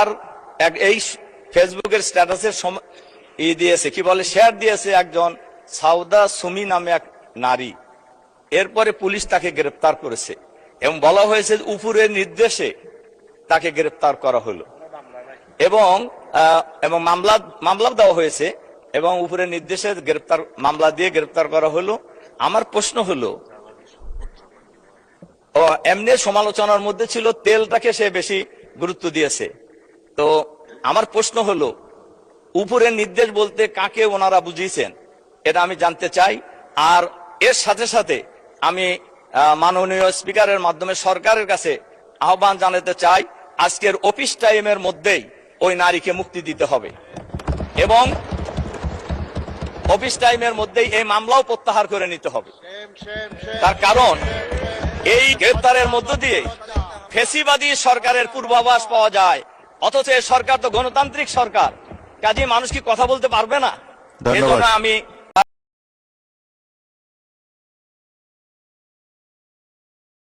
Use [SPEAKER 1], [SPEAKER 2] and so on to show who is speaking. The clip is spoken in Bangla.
[SPEAKER 1] তার এই ফেসবুকের স্ট্যাটাসের দিয়েছে, কি বলে, শেয়ার দিয়েছে একজন সাউদা সুমি নামে এক নারী। এরপরে পুলিশ তাকে গ্রেপ্তার করেছে এবং বলা হয়েছে উপরের নির্দেশে তাকে গ্রেপ্তার করা হলো এবং মামলা দেওয়া হয়েছে এবং উপরের নির্দেশে মামলা দিয়ে গ্রেপ্তার করা হলো। আমার প্রশ্ন হলো, এমনি সমালোচনার মধ্যে ছিল তেলটাকে সে বেশি গুরুত্ব দিয়েছে। তো আমার প্রশ্ন হলো, উপরের নির্দেশ বলতে কাকে ওনারা বুঝিয়েছেন এটা আমি জানতে চাই। আর এর সাথে সাথে আমি মাননীয় স্পিকারের মাধ্যমে সরকারের কাছে আহ্বান জানাতে চাই, আজকের অফিস টাইমের মধ্যেই ওই নারীকে মুক্তি দিতে হবে এবং অফিস টাইমের মধ্যেই এই মামলাও প্রত্যাহার করে নিতে হবে। তার কারণ এই গ্রেপ্তারের মধ্য দিয়ে ফ্যাসিবাদী সরকারের পূর্বাভাস পাওয়া যায়, অথচ এই সরকার তো গণতান্ত্রিক সরকার, কাজে মানুষ কি কথা বলতে পারবে না? এজন্য আমি